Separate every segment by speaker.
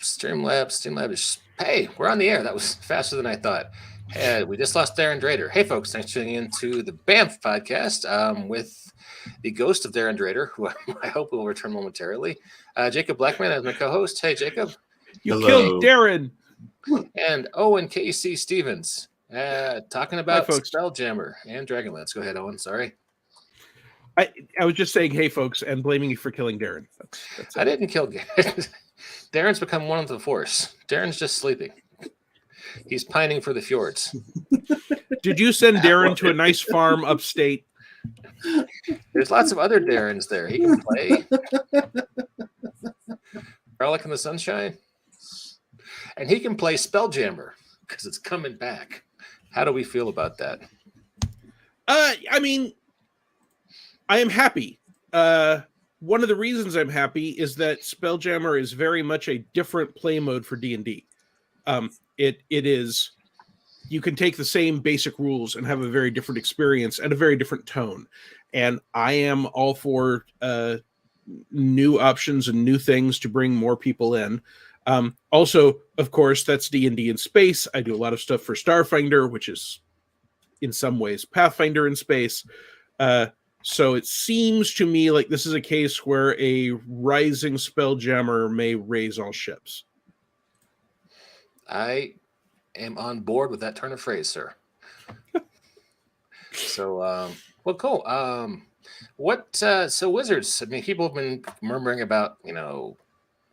Speaker 1: Streamlabs. Hey, we're on the air. That was faster than I thought. Hey, we just lost Darrin Drader. Hey, folks, thanks for tuning in to the BAMF podcast with the ghost of Darrin Drader, who I hope will return momentarily. Jacob Blackman as my co-host. Hey, Jacob.
Speaker 2: You killed Darrin.
Speaker 1: And Owen K.C. Stevens talking about Spelljammer and Dragonlance. Go ahead, Owen. Sorry.
Speaker 2: I was just saying, hey, folks, and blaming you for killing Darrin. That's
Speaker 1: I didn't kill Darrin. Darrin's become one of the Force. Darrin's just sleeping. He's pining for the fjords.
Speaker 2: Did you send Darrin to a nice farm upstate?
Speaker 1: There's lots of other Darrins there. He can play. Frolic in the Sunshine. And he can play Spelljammer because it's coming back. How do we feel about that?
Speaker 2: I mean, I am happy. One of the reasons I'm happy is that Spelljammer is very much a different play mode for D&D. It is, you can take the same basic rules and have a very different experience and a very different tone. And I am all for new options and new things to bring more people in. Also, of course, that's D&D in space. I do a lot of stuff for Starfinder, which is in some ways Pathfinder in space. So it seems to me like this is a case where a rising Spelljammer may raise all ships.
Speaker 1: I am on board with that turn of phrase, sir. So, well, cool. So Wizards, I mean, people have been murmuring about,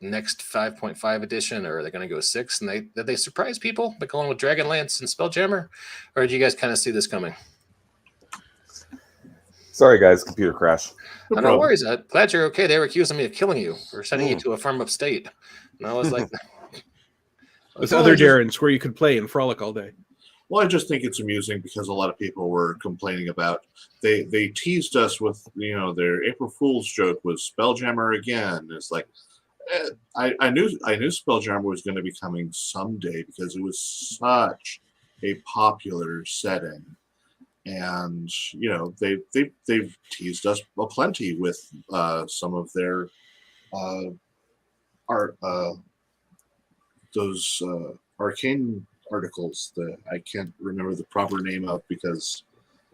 Speaker 1: next 5.5 edition, or are they going to go 6? And did they surprise people by going with Dragonlance and Spelljammer? Or did you guys kind of see this coming?
Speaker 3: Sorry, guys, computer crash.
Speaker 1: No worries. I'm glad you're okay. They were accusing me of killing you or sending you to a farm upstate. And I was like...
Speaker 2: With other Darrins where you could play and frolic all day.
Speaker 4: Well, I just think it's amusing because a lot of people were complaining about they teased us with their April Fool's joke was Spelljammer again. It's like I knew Spelljammer was going to be coming someday because it was such a popular setting, and they've teased us aplenty with some of their art. Those arcane articles that I can't remember the proper name of because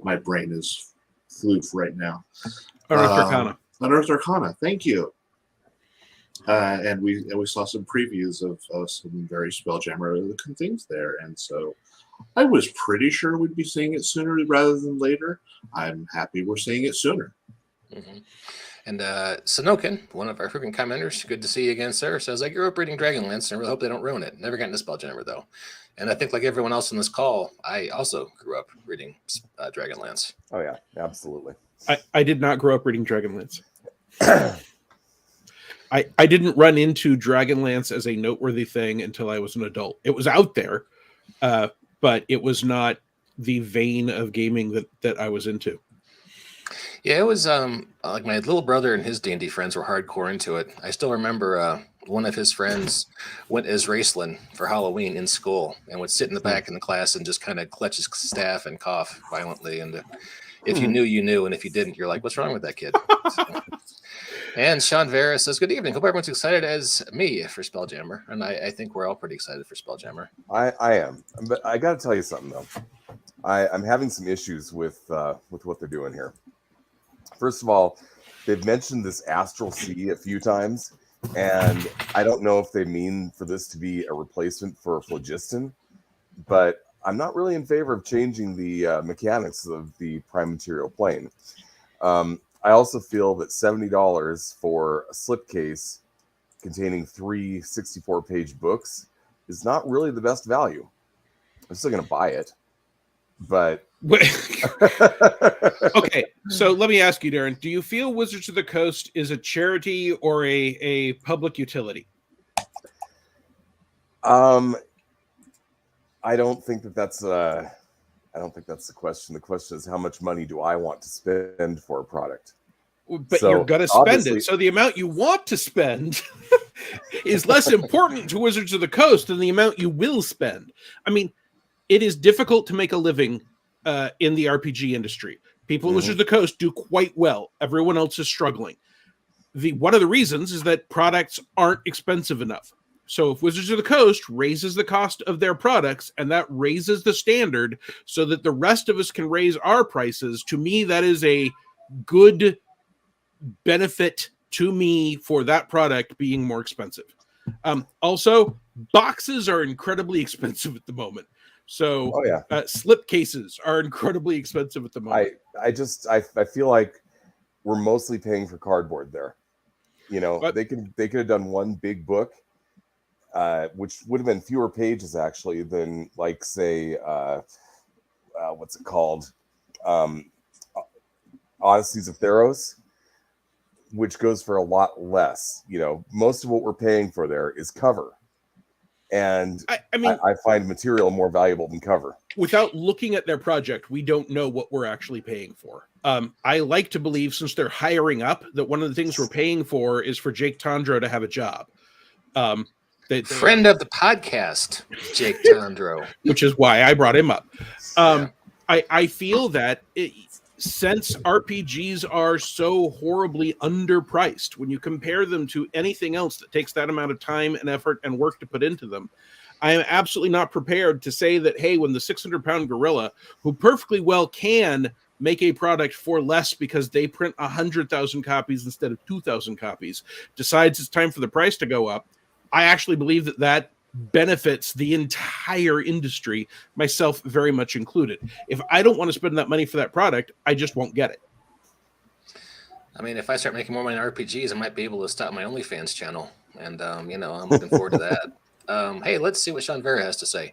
Speaker 4: my brain is floof right now.
Speaker 2: Unearthed Arcana.
Speaker 4: Unearthed Arcana, thank you. And we saw some previews of some very Spelljammer-looking things there, and so I was pretty sure we'd be seeing it sooner rather than later. I'm happy we're seeing it sooner.
Speaker 1: Mm-hmm. And Sanokin, one of our frequent commenters, good to see you again, sir, says, I grew up reading Dragonlance, and I really hope they don't ruin it. Never got into Spelljammer, though. And I think, like everyone else on this call, I also grew up reading Dragonlance.
Speaker 3: Oh, yeah, absolutely.
Speaker 2: I did not grow up reading Dragonlance. I didn't run into Dragonlance as a noteworthy thing until I was an adult. It was out there, but it was not the vein of gaming that I was into.
Speaker 1: Yeah, it was like my little brother and his D&D friends were hardcore into it. I still remember one of his friends went as Raceland for Halloween in school and would sit in the back in the class and just kind of clutch his staff and cough violently. And if you knew, you knew. And if you didn't, you're like, what's wrong with that kid? And Sean Vera says, good evening. Hope everyone's excited as me for Spelljammer. And I think we're all pretty excited for Spelljammer.
Speaker 3: I am. But I got to tell you something, though. I'm having some issues with what they're doing here. First of all, they've mentioned this Astral Sea a few times, and I don't know if they mean for this to be a replacement for Phlogiston, but I'm not really in favor of changing the mechanics of the prime material plane. I also feel that $70 for a slipcase containing 3 64-page books is not really the best value. I'm still going to buy it, but...
Speaker 2: Okay, so let me ask you, Darrin, do you feel Wizards of the Coast is a charity or a public utility?
Speaker 3: I don't think that's the question. The question is, how much money do I want to spend for a product?
Speaker 2: But you're going to spend it. So the amount you want to spend is less important to Wizards of the Coast than the amount you will spend. I mean, it is difficult to make a living in the RPG industry. People in Wizards of the Coast do quite well. Everyone else is struggling. One of the reasons is that products aren't expensive enough. So if Wizards of the Coast raises the cost of their products and that raises the standard so that the rest of us can raise our prices, to me, that is a good benefit to me for that product being more expensive. Also, boxes are incredibly expensive at the moment. So
Speaker 3: Oh yeah.
Speaker 2: slip cases are incredibly expensive at the moment.
Speaker 3: I feel like we're mostly paying for cardboard there. You know,
Speaker 2: But-
Speaker 3: they could have done one big book, which would have been fewer pages actually than, like, say, what's it called, Odysseys of Theros, which goes for a lot less. You know, most of what we're paying for there is cover, and
Speaker 2: I mean,
Speaker 3: I find material more valuable than cover.
Speaker 2: without looking at their project, we don't know what we're actually paying for. I like to believe, since they're hiring up, that one of the things we're paying for is for Jake Tondro to have a job.
Speaker 1: Friend of the podcast, Jake Tondro.
Speaker 2: Which is why I brought him up.
Speaker 1: Yeah.
Speaker 2: I feel that since RPGs are so horribly underpriced, when you compare them to anything else that takes that amount of time and effort and work to put into them, I am absolutely not prepared to say that, hey, when the 600-pound gorilla, who perfectly well can make a product for less because they print 100,000 copies instead of 2,000 copies, decides it's time for the price to go up, I actually believe that that benefits the entire industry, myself very much included. If I don't want to spend that money for that product, I just won't get it.
Speaker 1: I mean, if I start making more money in RPGs, I might be able to stop my OnlyFans channel. And, I'm looking forward to that. Hey, let's see what Sean Vera has to say.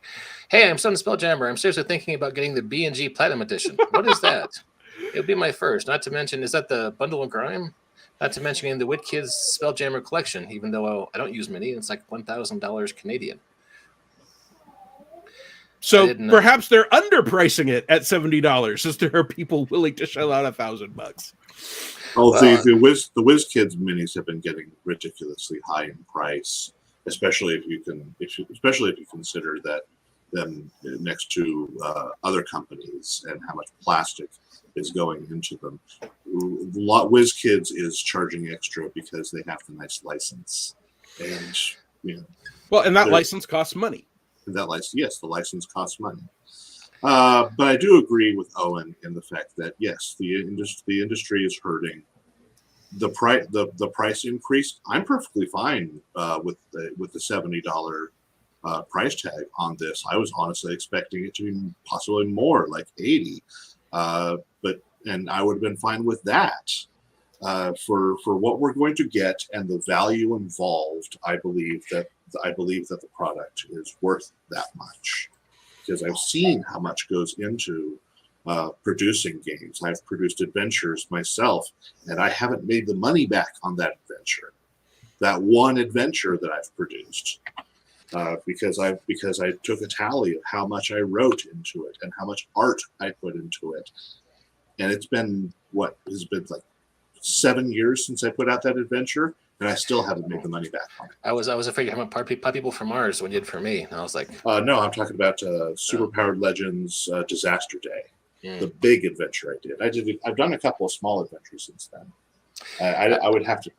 Speaker 1: Hey, I'm Son Spelljammer. I'm seriously thinking about getting the B&G Platinum Edition. What is that? It would be my first. Not to mention, is that the Bundle of Grime? Not to mention in the Wit Kids Spelljammer collection, even though I don't use many, it's like $1,000 Canadian.
Speaker 2: So perhaps they're underpricing it at $70, as there are people willing to shell out $1,000.
Speaker 4: Oh, the Whiz Kids minis have been getting ridiculously high in price, especially if you consider that them next to other companies and how much plastic is going into them. Whiz Kids is charging extra because they have the nice license, and
Speaker 2: and that license costs money.
Speaker 4: That license, yes, the license costs money. But I do agree with Owen in the fact that yes, the industry is hurting. The price increase, I'm perfectly fine with the $70 price tag on this. I was honestly expecting it to be possibly more, like $80, and I would have been fine with that. For what we're going to get and the value involved, I believe that the product is worth that much, because I've seen how much goes into producing games. I've produced adventures myself, and I haven't made the money back on that adventure, that one adventure that I've produced, because I took a tally of how much I wrote into it and how much art I put into it, and it's been like 7 years since I put out that adventure, and I still haven't made the money back on it.
Speaker 1: I was afraid you're talking about People from Mars when you did for me. And I was like,
Speaker 4: no, I'm talking about Superpowered Legends Disaster Day, the big adventure I did. I've done a couple of small adventures since then. I would have to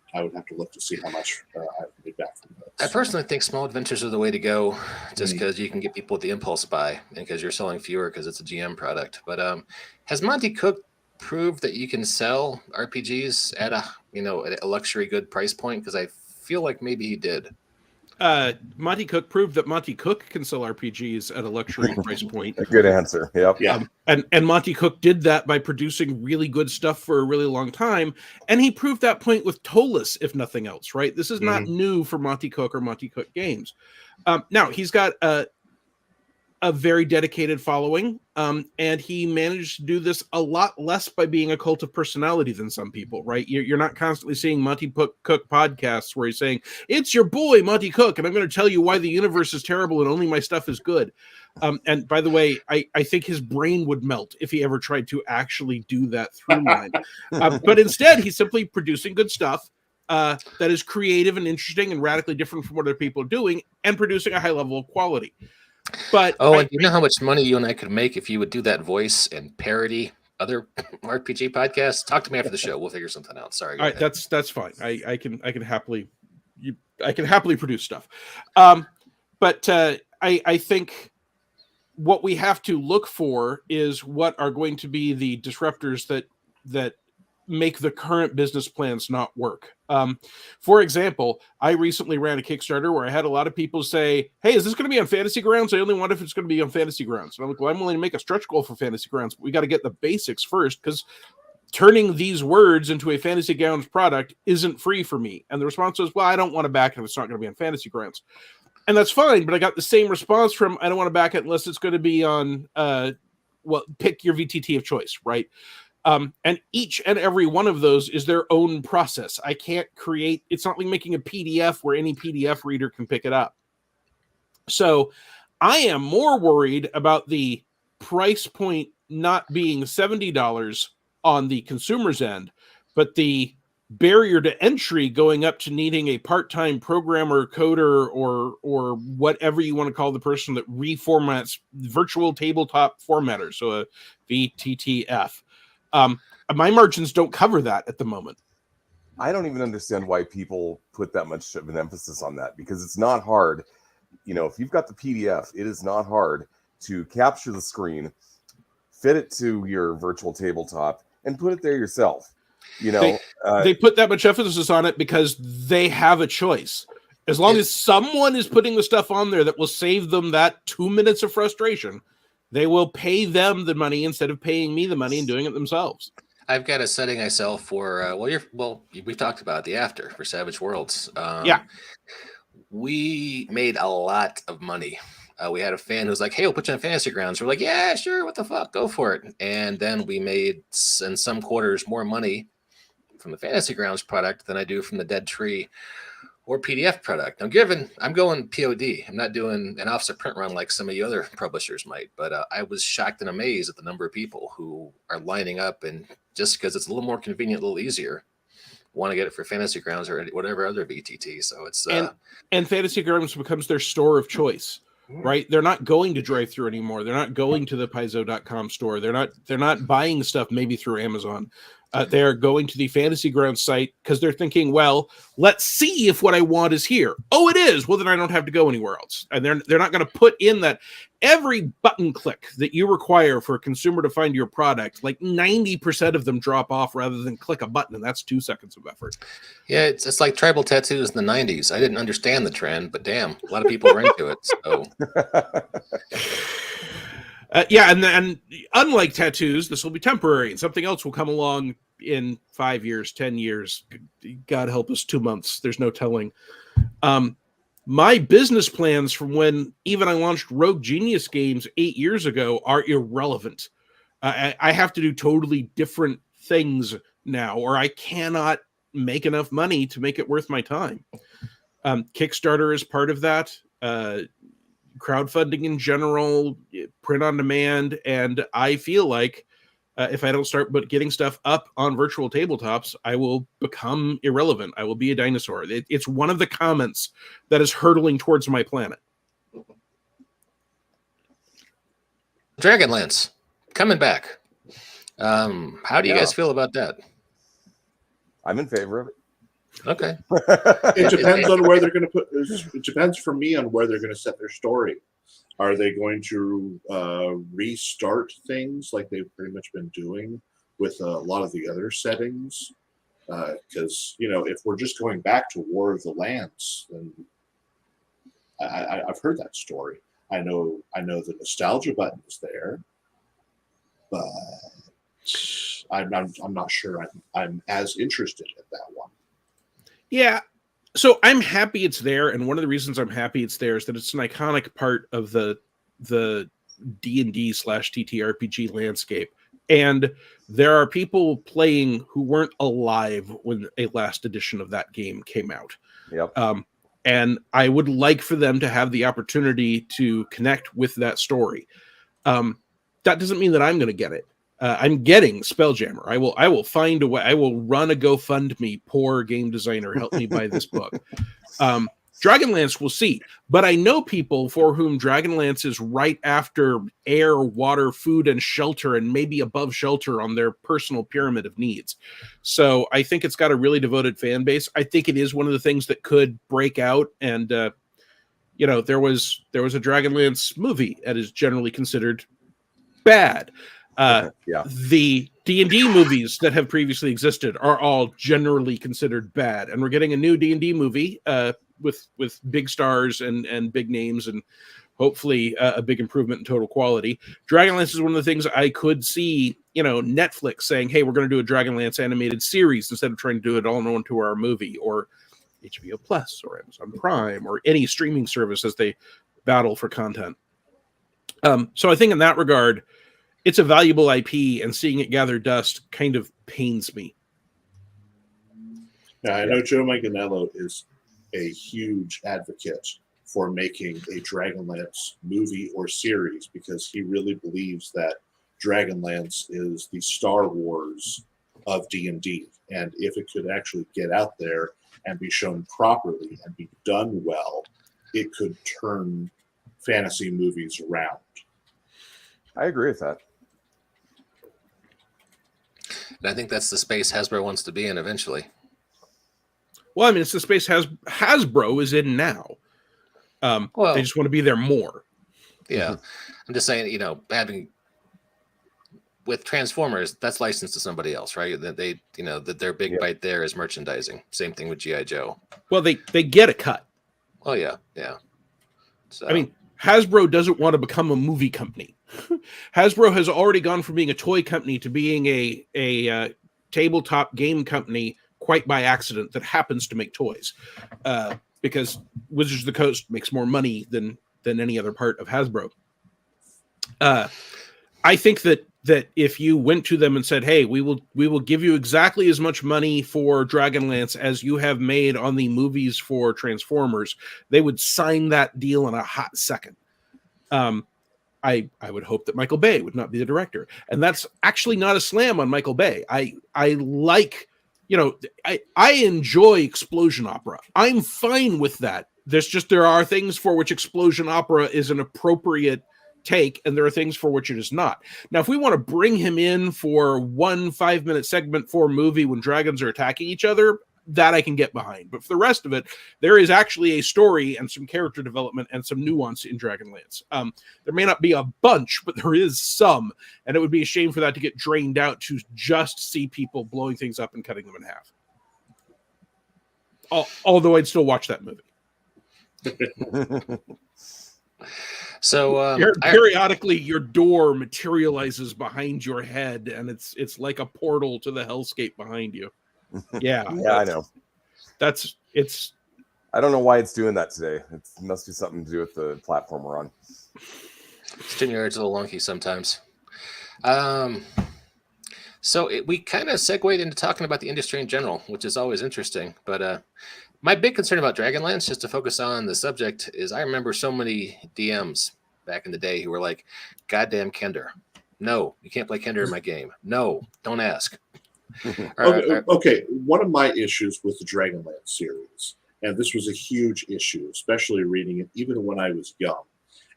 Speaker 4: look to see how much I've made back from those.
Speaker 1: I personally think small adventures are the way to go, just because you can get people with the impulse buy, and because you're selling fewer because it's a GM product. But has Monty Cook proved that you can sell RPGs at a luxury good price point? Because I feel like maybe he did.
Speaker 2: Monty Cook proved that Monty Cook can sell RPGs at a luxury price point.
Speaker 3: A good answer. Yep.
Speaker 4: Yeah.
Speaker 2: And Monty Cook did that by producing really good stuff for a really long time. And he proved that point with Tolus, if nothing else, right? This is not new for Monty Cook or Monty Cook Games. Now, he's got a very dedicated following, and he managed to do this a lot less by being a cult of personality than some people, right? You're not constantly seeing Monty Cook podcasts where he's saying, it's your boy, Monty Cook, and I'm going to tell you why the universe is terrible and only my stuff is good. And by the way, I think his brain would melt if he ever tried to actually do that through line. But instead, he's simply producing good stuff that is creative and interesting and radically different from what other people are doing, and producing a high level of quality. But
Speaker 1: and you know how much money you and I could make if you would do that voice and parody other RPG podcasts? Talk to me after the show. We'll figure something out. Sorry.
Speaker 2: All right, that's fine. I can happily I can happily produce stuff. But I think what we have to look for is what are going to be the disruptors that make the current business plans not work. For example, I recently ran a Kickstarter where I had a lot of people say, hey, is this going to be on Fantasy Grounds? I only wonder if it's going to be on Fantasy Grounds. And I'm like, well, I'm willing to make a stretch goal for Fantasy Grounds, but we got to get the basics first, because turning these words into a Fantasy Grounds product isn't free for me. And the response was, well, I don't want to back it if it's not going to be on Fantasy Grounds. And that's fine, but I got the same response from, I don't want to back it unless it's going to be on, pick your VTT of choice, right? And each and every one of those is their own process. I can't create, it's not like making a PDF where any PDF reader can pick it up. So I am more worried about the price point not being $70 on the consumer's end, but the barrier to entry going up to needing a part-time programmer, coder, or whatever you want to call the person that reformats virtual tabletop formatter, so a VTTF. My margins don't cover that at the moment.
Speaker 3: I don't even understand why people put that much of an emphasis on that, because it's not hard. If you've got the PDF, it is not hard to capture the screen, fit it to your virtual tabletop, and put it there yourself. They put that much emphasis on it because they have a choice. As long as someone is putting the stuff on there that will save them that 2 minutes of frustration, they will pay them the money instead of paying me the money and doing it themselves.
Speaker 1: I've got a setting I sell for, we've talked about the after for Savage Worlds.
Speaker 2: Yeah.
Speaker 1: We made a lot of money. We had a fan who was like, hey, we'll put you on Fantasy Grounds. We're like, yeah, sure. What the fuck? Go for it. And then we made in some quarters more money from the Fantasy Grounds product than I do from the Dead Tree or PDF product. Now, I'm going POD. I'm not doing an offset print run like some of the other publishers might, but I was shocked and amazed at the number of people who are lining up, and just because it's a little more convenient, a little easier, want to get it for Fantasy Grounds or whatever other VTT. So it's
Speaker 2: and Fantasy Grounds becomes their store of choice, right? They're not going to drive through anymore. They're not going to the Paizo.com store. They're not buying stuff maybe through Amazon. They're going to the Fantasy Grounds site because they're thinking, well, let's see if what I want is here. Oh, it is. Well, then I don't have to go anywhere else. And they're not going to put in that every button click that you require for a consumer to find your product, like 90% of them drop off rather than click a button, and that's 2 seconds of effort.
Speaker 1: Yeah, it's like tribal tattoos in the 90s. I didn't understand the trend, but damn, a lot of people were into it. So.
Speaker 2: And unlike tattoos, this will be temporary, and something else will come along in 5 years, 10 years. God help us, 2 months. There's no telling. My business plans from when even I launched Rogue Genius Games 8 years ago are irrelevant. I have to do totally different things now, or I cannot make enough money to make it worth my time. Kickstarter is part of that. Crowdfunding in general, print on demand, and I feel like if I don't start getting stuff up on virtual tabletops, I will become irrelevant. I will be a dinosaur. It's one of the comments that is hurtling towards my planet.
Speaker 1: Dragonlance coming back. How do you guys feel about that?
Speaker 3: I'm in favor of it.
Speaker 1: Okay.
Speaker 4: It depends on where they're going to put. It depends for me on where they're going to set their story. Are they going to restart things like they've pretty much been doing with a lot of the other settings? Because if we're just going back to War of the Lands, then I've heard that story. I know the nostalgia button is there, but I'm not sure I'm as interested in that one.
Speaker 2: Yeah, so I'm happy it's there, and one of the reasons I'm happy it's there is that it's an iconic part of the D&D/TTRPG landscape, and there are people playing who weren't alive when a last edition of that game came out.
Speaker 3: Yep.
Speaker 2: And I would like for them to have the opportunity to connect with that story. That doesn't mean that I'm going to get it. I'm getting Spelljammer. I will find a way. I will run a GoFundMe. Poor game designer, help me buy this book. Dragonlance, we'll see. But I know people for whom Dragonlance is right after air, water, food, and shelter, and maybe above shelter on their personal pyramid of needs. So I think it's got a really devoted fan base. I think it is one of the things that could break out. And, there was a Dragonlance movie that is generally considered bad. The D&D movies that have previously existed are all generally considered bad. And we're getting a new D&D movie with big stars and big names and hopefully a big improvement in total quality. Dragonlance is one of the things I could see, Netflix saying, hey, we're going to do a Dragonlance animated series instead of trying to do it all in one 2-hour movie, or HBO Plus or Amazon Prime or any streaming service as they battle for content. So I think in that regard, it's a valuable IP, and seeing it gather dust kind of pains me.
Speaker 4: Now, I know Joe Manganiello is a huge advocate for making a Dragonlance movie or series because he really believes that Dragonlance is the Star Wars of D&D. And if it could actually get out there and be shown properly and be done well, it could turn fantasy movies around.
Speaker 3: I agree with that.
Speaker 1: And I think that's the space Hasbro wants to be in eventually.
Speaker 2: Well, I mean, it's the space Hasbro is in now. They just want to be there more.
Speaker 1: Yeah. I'm just saying, having with Transformers, that's licensed to somebody else, right? That that their big bite there is merchandising. Same thing with G.I. Joe.
Speaker 2: Well, they get a cut.
Speaker 1: Oh yeah. So
Speaker 2: I mean, Hasbro doesn't want to become a movie company. Hasbro has already gone from being a toy company to being a tabletop game company quite by accident that happens to make toys, because Wizards of the Coast makes more money than any other part of Hasbro. I think that if you went to them and said, "Hey, we will give you exactly as much money for Dragonlance as you have made on the movies for Transformers," they would sign that deal in a hot second. I would hope that Michael Bay would not be the director, and that's actually not a slam on Michael Bay. I like, I enjoy explosion opera. I'm fine with that. There are things for which explosion opera is an appropriate take, and there are things for which it is not. Now, if we want to bring him in for 1 5-minute segment for a movie when dragons are attacking each other, that I can get behind. But for the rest of it, there is actually a story and some character development and some nuance in Dragonlance. There may not be a bunch, but there is some, and it would be a shame for that to get drained out to just see people blowing things up and cutting them in half. Although I'd still watch that movie.
Speaker 1: So
Speaker 2: periodically, your door materializes behind your head, and it's like a portal to the hellscape behind you. Yeah,
Speaker 3: I know.
Speaker 2: I
Speaker 3: don't know why it's doing that today. It must be something to do with the platform we're on.
Speaker 1: StreamYard's a little wonky sometimes. So we kind of segued into talking about the industry in general, which is always interesting. But my big concern about Dragonlance, just to focus on the subject, is I remember so many DMs back in the day who were like, "Goddamn Kender. No, you can't play Kender in my game. No, don't ask."
Speaker 4: Okay, one of my issues with the Dragonlance series, and this was a huge issue, especially reading it even when I was young,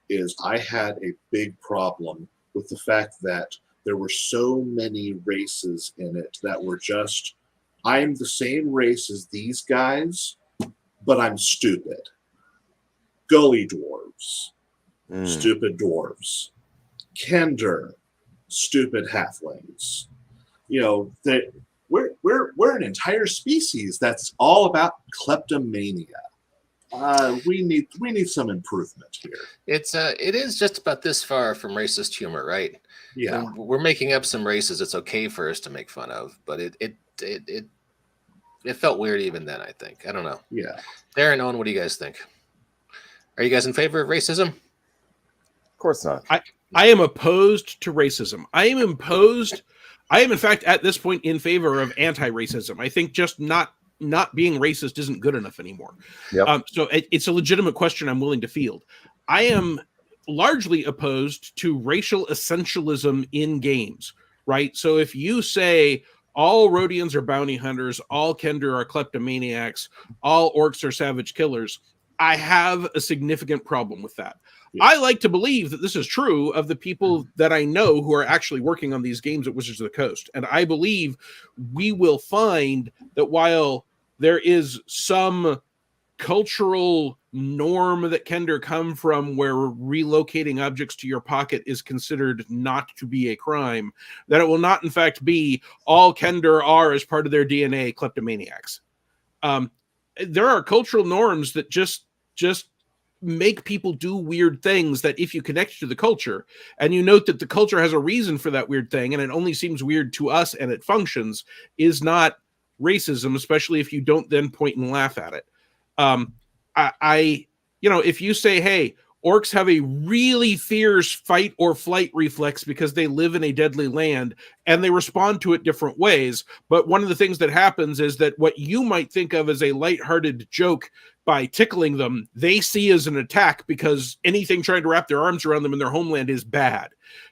Speaker 4: is I had a big problem with the fact that there were so many races in it that were just, I'm the same race as these guys, but I'm stupid. Gully dwarves, stupid dwarves. Kender, stupid halflings. That we're an entire species that's all about kleptomania. We need some improvement here.
Speaker 1: It is just about this far from racist humor, right?
Speaker 4: Yeah,
Speaker 1: and we're making up some races it's okay for us to make fun of, but it felt weird even then. I think, I don't know.
Speaker 4: Yeah,
Speaker 1: Darrin, Owen, what do you guys think? Are you guys in favor of racism?
Speaker 3: Of course not.
Speaker 2: I am opposed to racism. I am in fact at this point in favor of anti-racism. I think just not being racist isn't good enough anymore.
Speaker 3: Yep.
Speaker 2: So it's a legitimate question I'm willing to field. I am largely opposed to racial essentialism in games, right? So if you say all Rhodians are bounty hunters, all Kender are kleptomaniacs, all orcs are savage killers, I have a significant problem with that.
Speaker 4: Yeah.
Speaker 2: I like to believe that this is true of the people that I know who are actually working on these games at Wizards of the Coast. And I believe we will find that while there is some cultural norm that can come from where relocating objects to your pocket is considered not to be a crime, that it will not in fact be all Kender are as part of their DNA kleptomaniacs. There are cultural norms that just make people do weird things that if you connect to the culture and you note that the culture has a reason for that weird thing and it only seems weird to us and it functions, is not racism, especially if you don't then point and laugh at it. If you say, hey, orcs have a really fierce fight or flight reflex because they live in a deadly land and they respond to it different ways. But one of the things that happens is that what you might think of as a lighthearted joke by tickling them, they see as an attack because anything trying to wrap their arms around them in their homeland is bad.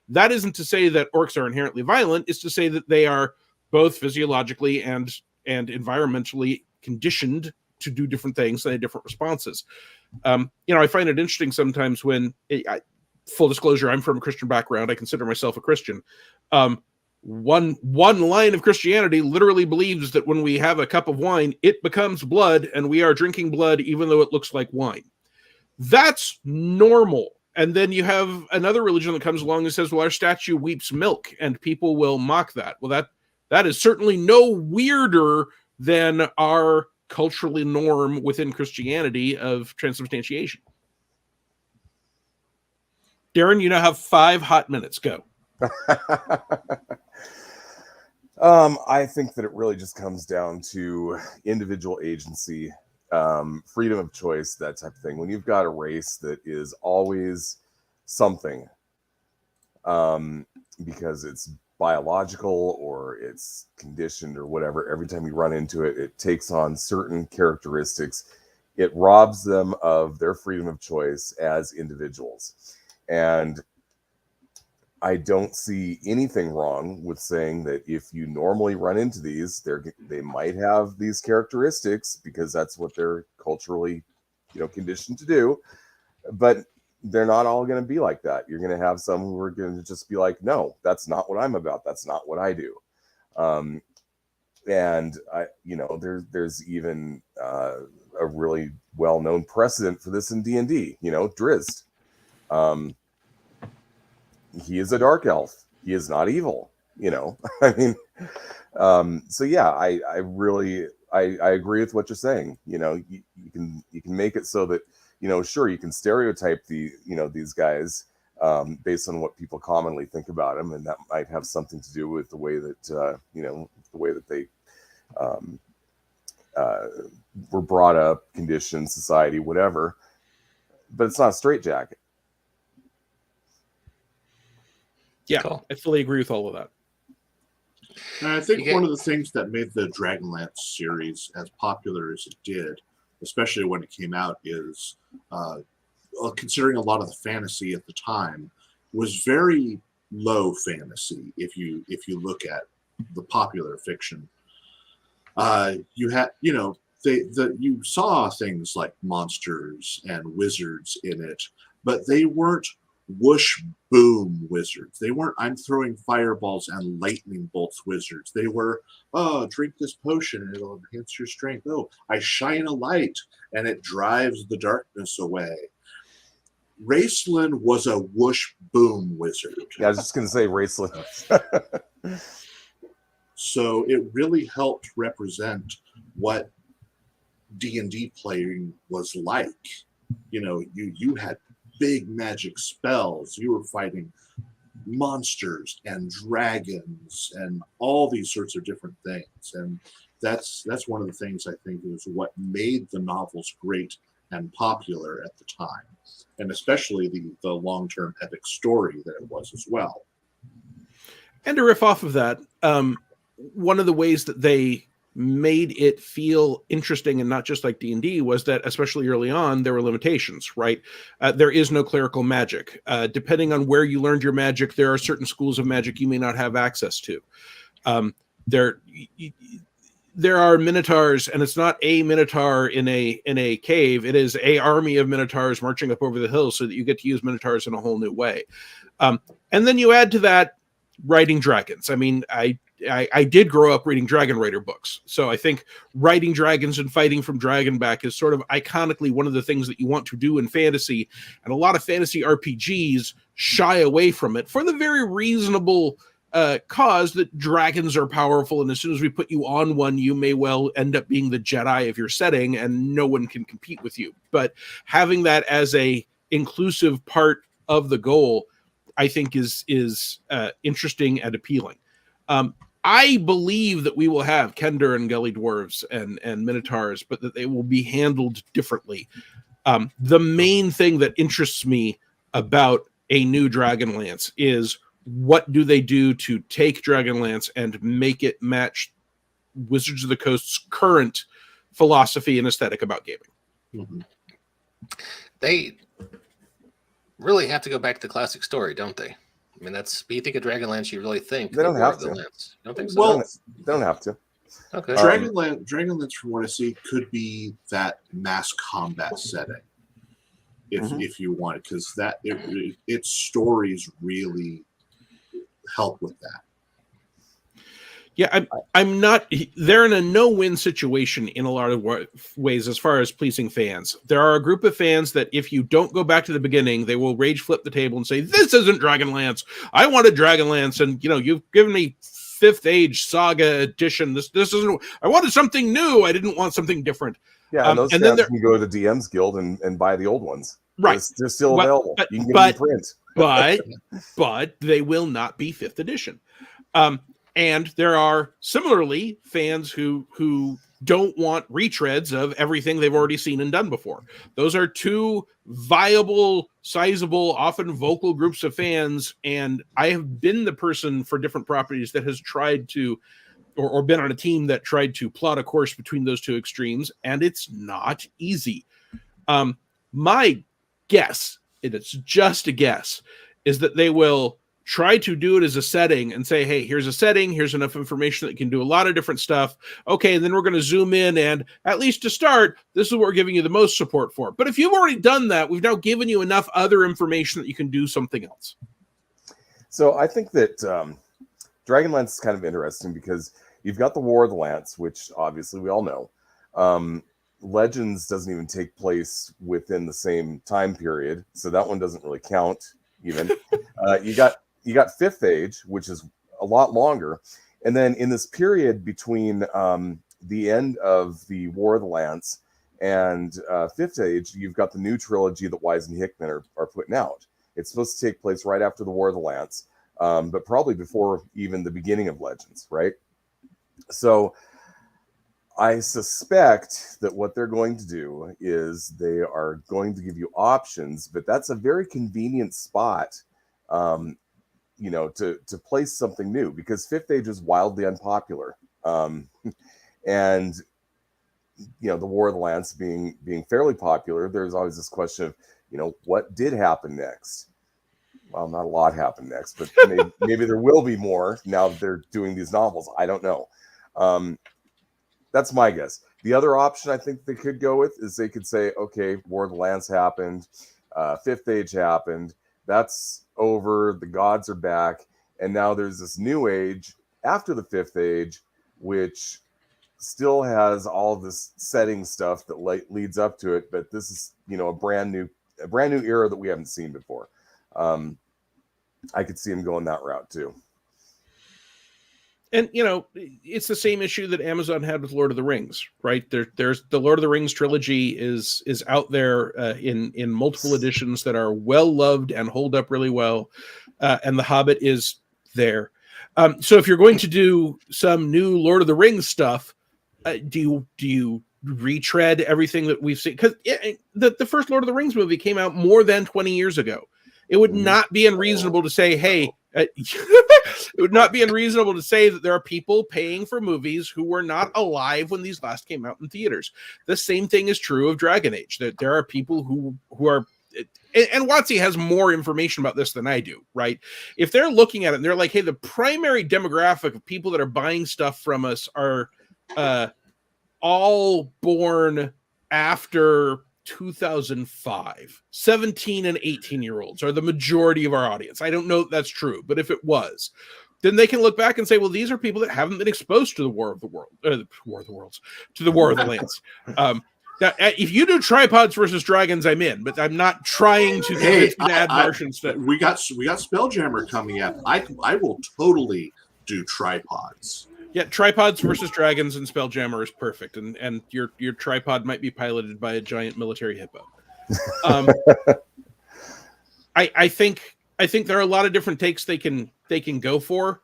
Speaker 2: That isn't to say that orcs are inherently violent. It's to say that they are both physiologically and environmentally conditioned to do different things and different responses. I find it interesting sometimes when, full disclosure, I'm from a Christian background. I consider myself a Christian. One line of Christianity literally believes that when we have a cup of wine, it becomes blood, and we are drinking blood even though it looks like wine. That's normal. And then you have another religion that comes along and says, well, our statue weeps milk, and people will mock that. Well, that is certainly no weirder than our culturally norm within Christianity of transubstantiation. Darrin, you now have 5 hot minutes. Go.
Speaker 3: I think that it really just comes down to individual agency, freedom of choice, that type of thing. When you've got a race that is always something, because it's biological or it's conditioned or whatever, every time you run into it, it takes on certain characteristics. It robs them of their freedom of choice as individuals. And I don't see anything wrong with saying that if you normally run into these, they might have these characteristics because that's what they're culturally, conditioned to do. But they're not all going to be like that. You're going to have some who are going to just be like, no, that's not what I'm about. That's not what I do. And there's even a really well-known precedent for this in D&D, Drizzt. He is a dark elf. He is not evil, I mean, so yeah, I really agree with what you're saying. You can make it so that, sure, you can stereotype these guys based on what people commonly think about them, and that might have something to do with the way that they were brought up, conditioned, society, whatever. But it's not a straitjacket.
Speaker 2: Yeah,
Speaker 1: Cool.
Speaker 2: I fully agree with all of that.
Speaker 4: And I think one of the things that made the Dragonlance series as popular as it did, especially when it came out, is considering a lot of the fantasy at the time was very low fantasy. If you look at the popular fiction, you had you saw things like monsters and wizards in it, but they weren't whoosh boom wizards. They weren't I'm throwing fireballs and lightning bolts wizards. They were, oh, drink this potion and it'll enhance your strength. Oh, I shine a light and it drives the darkness away. Raceland was a whoosh boom wizard.
Speaker 3: Yeah, I was just gonna say Raceland.
Speaker 4: So it really helped represent what D&D playing was like. You had big magic spells. You were fighting monsters and dragons and all these sorts of different things. And that's one of the things I think is what made the novels great and popular at the time, and especially the long-term epic story that it was as well.
Speaker 2: And to riff off of that, one of the ways that they made it feel interesting and not just like D&D was that, especially early on, there were limitations, right? There is no clerical magic. Depending on where you learned your magic, there are certain schools of magic you may not have access to. there are minotaurs, and it's not a minotaur in a cave. It is a army of minotaurs marching up over the hill, so that you get to use minotaurs in a whole new way. And then you add to that riding dragons. I mean, I did grow up reading Dragon Raider books, so I think riding dragons and fighting from Dragonback is sort of iconically one of the things that you want to do in fantasy, and a lot of fantasy RPGs shy away from it for the very reasonable cause that dragons are powerful, and as soon as we put you on one, you may well end up being the Jedi of your setting, and no one can compete with you. But having that as a inclusive part of the goal, I think is interesting and appealing. I believe that we will have Kender and Gully Dwarves and Minotaurs, but that they will be handled differently. The main thing that interests me about a new Dragonlance is, what do they do to take Dragonlance and make it match Wizards of the Coast's current philosophy and aesthetic about gaming?
Speaker 1: Mm-hmm. They really have to go back to the classic story, don't they? I mean, that's, when you think of Dragonlance, you really think
Speaker 3: they don't have to.
Speaker 1: Lance. You don't think so?
Speaker 4: Well,
Speaker 3: they don't have to.
Speaker 1: Okay.
Speaker 4: Dragonlance, from what I see, could be that mass combat setting, if you want it, because that its stories really help with that.
Speaker 2: Yeah, I'm not. They're in a no-win situation in a lot of ways as far as pleasing fans. There are a group of fans that if you don't go back to the beginning, they will rage flip the table and say, "This isn't Dragonlance. I wanted Dragonlance, and you've given me Fifth Age Saga Edition. This isn't. I wanted something new. I didn't want something different."
Speaker 3: Yeah, and those fans can go to the DM's Guild and buy the old ones.
Speaker 2: Right,
Speaker 3: they're still available. You can get them in print.
Speaker 2: but they will not be 5th edition. And there are similarly fans who don't want retreads of everything they've already seen and done before. Those are two viable, sizable, often vocal groups of fans. And I have been the person for different properties that has tried to, or been on a team that tried to plot a course between those two extremes. And it's not easy. My guess, and it's just a guess, is that they will try to do it as a setting and say, hey, here's a setting, here's enough information that can do a lot of different stuff. Okay, and then we're going to zoom in, and at least to start, this is what we're giving you the most support for. But if you've already done that, we've now given you enough other information that you can do something else.
Speaker 3: So I think that Dragonlance is kind of interesting because you've got the War of the Lance, which obviously we all know. Legends doesn't even take place within the same time period, so that one doesn't really count even. You got Fifth Age, which is a lot longer, and then in this period between the end of the War of the Lance and Fifth Age, you've got the new trilogy that Wise and Hickman are putting out. It's supposed to take place right after the War of the Lance, but probably before even the beginning of Legends, right? So I suspect that what they're going to do is they are going to give you options, but that's a very convenient spot, to place something new, because Fifth Age is wildly unpopular. And the War of the Lance being fairly popular, there's always this question of, what did happen next? Well, not a lot happened next, but maybe there will be more now that they're doing these novels. I don't know. That's my guess. The other option I think they could go with is they could say, okay, War of the Lance happened, Fifth Age happened, that's over, the gods are back, and now there's this new age after the Fifth Age, which still has all this setting stuff that leads up to it, but this is a brand new era that we haven't seen before. I could see him going that route too.
Speaker 2: And, it's the same issue that Amazon had with Lord of the Rings, right? There's the Lord of the Rings trilogy is out there in multiple editions that are well loved and hold up really well. And The Hobbit is there. So if you're going to do some new Lord of the Rings stuff, do you retread everything that we've seen? Because the first Lord of the Rings movie came out more than 20 years ago. It would not be unreasonable to say, hey, it would not be unreasonable to say that there are people paying for movies who were not alive when these last came out in theaters. The same thing is true of Dragon Age, that there are people who are, and WotC has more information about this than I do, right? If they're looking at it and they're like, hey, the primary demographic of people that are buying stuff from us are all born after 2005. 17 and 18-year-olds are the majority of our audience. I don't know if that's true, but if it was, then they can look back and say, well, these are people that haven't been exposed to the War of the World, War of the Worlds, to the War of the Lands. Now, if you do tripods versus dragons, I'm in, but I'm not trying to convince you to add Martians.
Speaker 4: We got Spelljammer coming up. I will totally do tripods.
Speaker 2: Yeah, tripods versus dragons and Spelljammer is perfect, and your tripod might be piloted by a giant military hippo. I think there are a lot of different takes they can go for,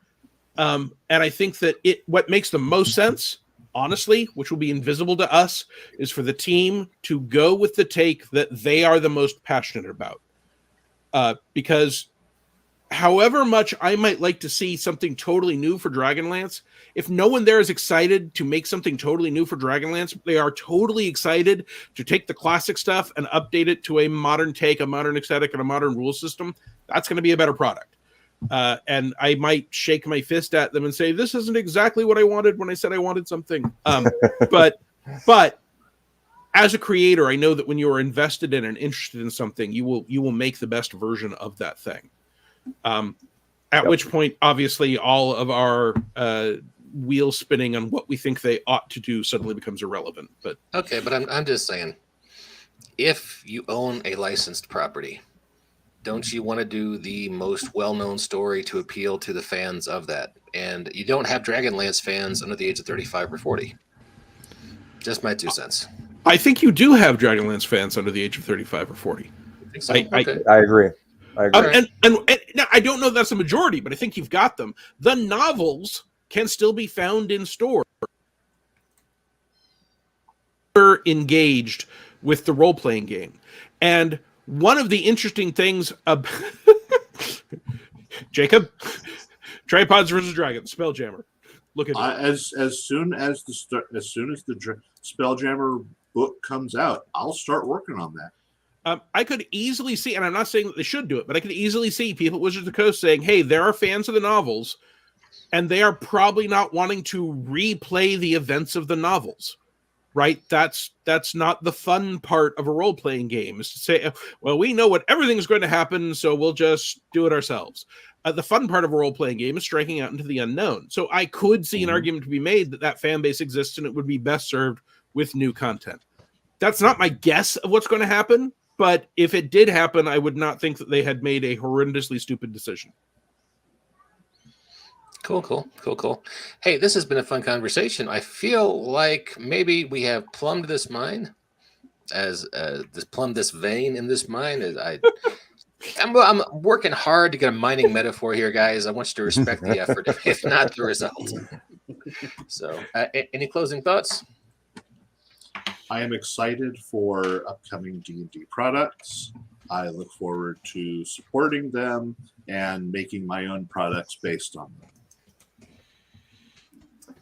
Speaker 2: and I think that what makes the most sense, honestly, which will be invisible to us, is for the team to go with the take that they are the most passionate about, because however much I might like to see something totally new for Dragonlance, if no one there is excited to make something totally new for Dragonlance, they are totally excited to take the classic stuff and update it to a modern take, a modern aesthetic, and a modern rule system. That's going to be a better product. And I might shake my fist at them and say, this isn't exactly what I wanted when I said I wanted something. But as a creator, I know that when you are invested in and interested in something, you will make the best version of that thing. At which point, obviously, all of our wheel spinning on what we think they ought to do suddenly becomes irrelevant. But
Speaker 1: okay, but I'm just saying, if you own a licensed property, don't you want to do the most well-known story to appeal to the fans of that? And you don't have Dragonlance fans under the age of 35 or 40. Just my 2 cents.
Speaker 2: I think you do have Dragonlance fans under the age of 35 or 40.
Speaker 1: I think so.
Speaker 3: I agree.
Speaker 2: And now, I don't know if that's a majority, but I think you've got them. The novels can still be found in store. Engaged with the role-playing game. And one of the interesting things Jacob, tripods versus dragons, Spelljammer. Look at
Speaker 4: as soon as the Spelljammer book comes out, I'll start working on that.
Speaker 2: I could easily see, and I'm not saying that they should do it, but I could easily see people at Wizards of the Coast saying, hey, there are fans of the novels, and they are probably not wanting to replay the events of the novels. Right? That's not the fun part of a role-playing game, is to say, well, we know what everything's going to happen, so we'll just do it ourselves. The fun part of a role-playing game is striking out into the unknown. So I could see an argument to be made that fan base exists and it would be best served with new content. That's not my guess of what's going to happen, but if it did happen, I would not think that they had made a horrendously stupid decision.
Speaker 1: Cool. Hey, this has been a fun conversation. I feel like maybe we have plumbed this mine, plumbed this vein in this mine. I'm working hard to get a mining metaphor here, guys. I want you to respect the effort, if not the result. So, any closing thoughts?
Speaker 4: I am excited for upcoming D&D products. I look forward to supporting them and making my own products based on them.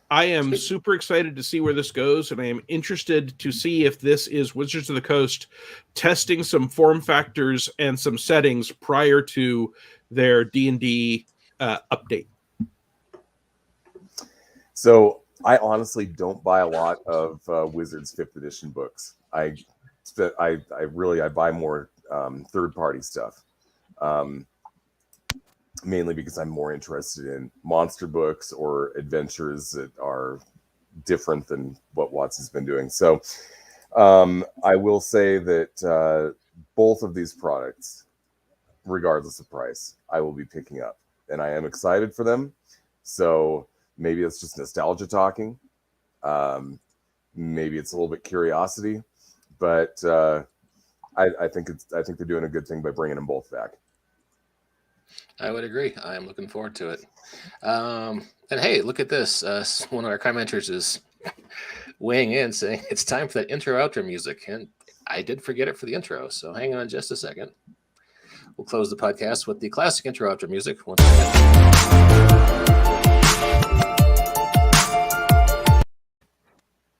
Speaker 2: I am super excited to see where this goes, and I am interested to see if this is Wizards of the Coast testing some form factors and some settings prior to their D&D update.
Speaker 3: So I honestly don't buy a lot of Wizards 5th edition books. I buy more third-party stuff. Mainly because I'm more interested in monster books or adventures that are different than what Watson's been doing. So I will say that both of these products, regardless of price, I will be picking up. And I am excited for them. So maybe it's just nostalgia talking. Maybe it's a little bit curiosity. But I think they're doing a good thing by bringing them both back.
Speaker 1: I would agree. I am looking forward to it. And hey, look at this. One of our commenters is weighing in saying it's time for that intro-outro music. And I did forget it for the intro, so hang on just a second. We'll close the podcast with the classic intro-outro music once again.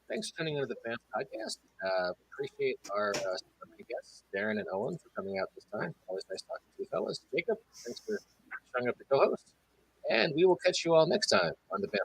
Speaker 1: Thanks for tuning into the Fan Podcast. Appreciate our guests, Darrin and Owen, for coming out this time. Always nice talking to you fellas. Jacob, thanks for showing up to co-host. And we will catch you all next time on the Fan